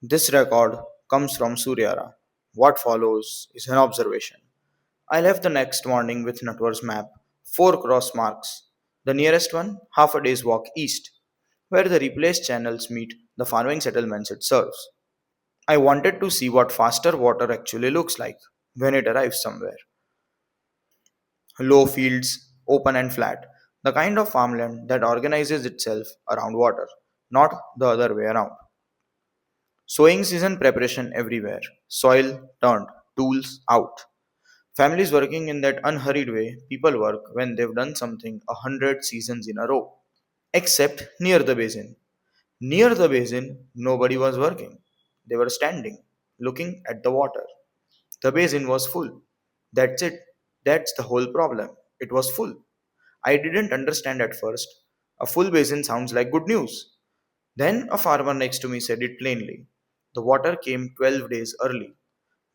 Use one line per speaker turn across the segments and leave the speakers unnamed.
This record comes from Suryara. What follows is an observation. I left the next morning with Natwar's map, four cross marks. The nearest one, half a day's walk east, where the replaced channels meet the farming settlements it serves. I wanted to see what faster water actually looks like when it arrives somewhere. Low fields, open and flat, the kind of farmland that organizes itself around water, not the other way around. Sowing season preparation everywhere. Soil turned, tools out. Families working in that unhurried way people work when they've done something 100 seasons in a row. Except near the basin. Near the basin, nobody was working. They were standing, looking at the water. The basin was full. That's it. That's the whole problem. It was full. I didn't understand at first. A full basin sounds like good news. Then a farmer next to me said it plainly. The water came 12 days early.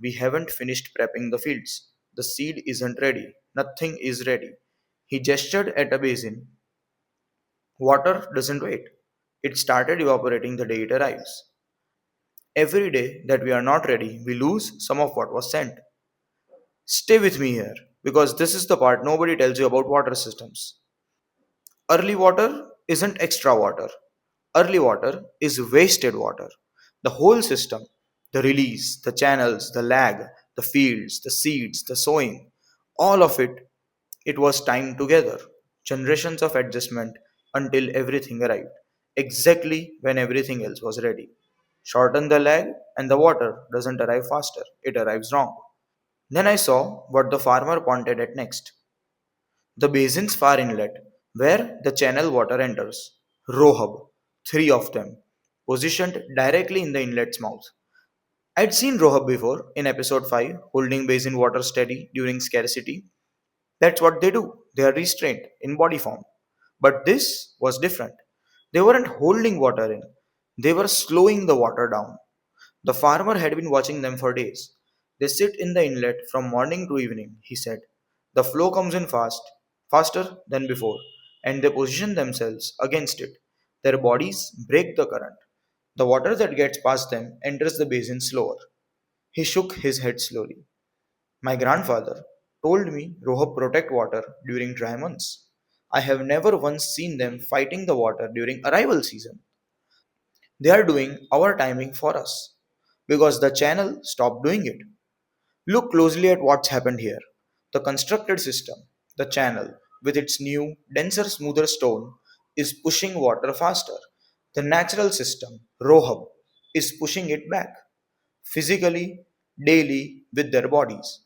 We haven't finished prepping the fields. The seed isn't ready. Nothing is ready. He gestured at a basin. Water doesn't wait. It started evaporating the day it arrives. Every day that we are not ready, we lose some of what was sent. Stay with me here, because this is the part nobody tells you about water systems. Early water isn't extra water. Early water is wasted water. The whole system, the release, the channels, the lag, the fields, the seeds, the sowing, all of it, it was timed together. Generations of adjustment until everything arrived, exactly when everything else was ready. Shorten the lag, and the water doesn't arrive faster, it arrives wrong. Then I saw what the farmer pointed at next. The basin's far inlet, where the channel water enters. Row hub, three of them, positioned directly in the inlet's mouth. I'd seen row hub before in episode 5, holding basin water steady during scarcity. That's what they do. They are restrained in body form. But this was different. They weren't holding water in, they were slowing the water down. The farmer had been watching them for days. They sit in the inlet from morning to evening, he said. The flow comes in fast, faster than before, and they position themselves against it. Their bodies break the current. The water that gets past them enters the basin slower. He shook his head slowly. My grandfather told me Rohab protect water during dry months. I have never once seen them fighting the water during arrival season. They are doing our timing for us because the channel stopped doing it. Look closely at what's happened here. The constructed system, the channel, with its new, denser, smoother stone, is pushing water faster. The natural system, Rohab, is pushing it back, physically, daily, with their bodies.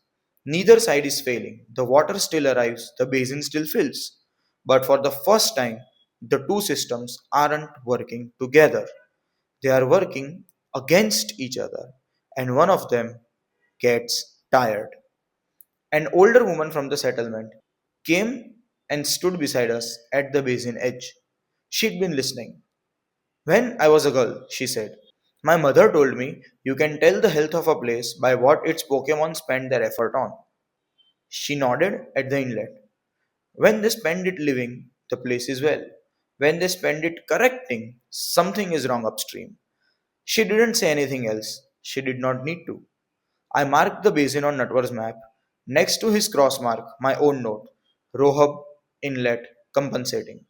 Neither side is failing. The water still arrives, the basin still fills. But for the first time, the two systems aren't working together. They are working against each other, and one of them gets tired. An older woman from the settlement came and stood beside us at the basin edge. She'd been listening. When I was a girl, she said, my mother told me you can tell the health of a place by what its Pokemon spend their effort on. She nodded at the inlet. When they spend it living, the place is well. When they spend it correcting, something is wrong upstream. She didn't say anything else. She did not need to. I marked the basin on Natwar's map. Next to his cross mark, my own note, Rohab Inlet compensating.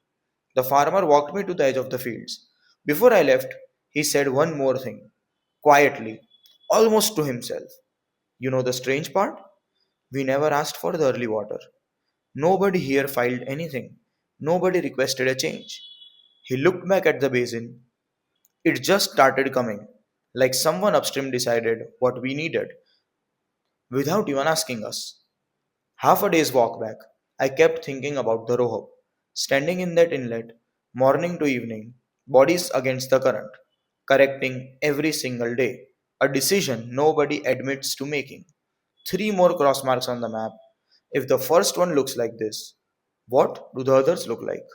The farmer walked me to the edge of the fields. Before I left, he said one more thing, quietly, almost to himself. You know the strange part? We never asked for the early water. Nobody here filed anything. Nobody requested a change. He looked back at the basin. It just started coming, like someone upstream decided what we needed without even asking us. Half a day's walk back, I kept thinking about the Rohab, standing in that inlet, morning to evening, bodies against the current, correcting every single day, a decision nobody admits to making. Three more cross marks on the map. If the first one looks like this, what do the others look like?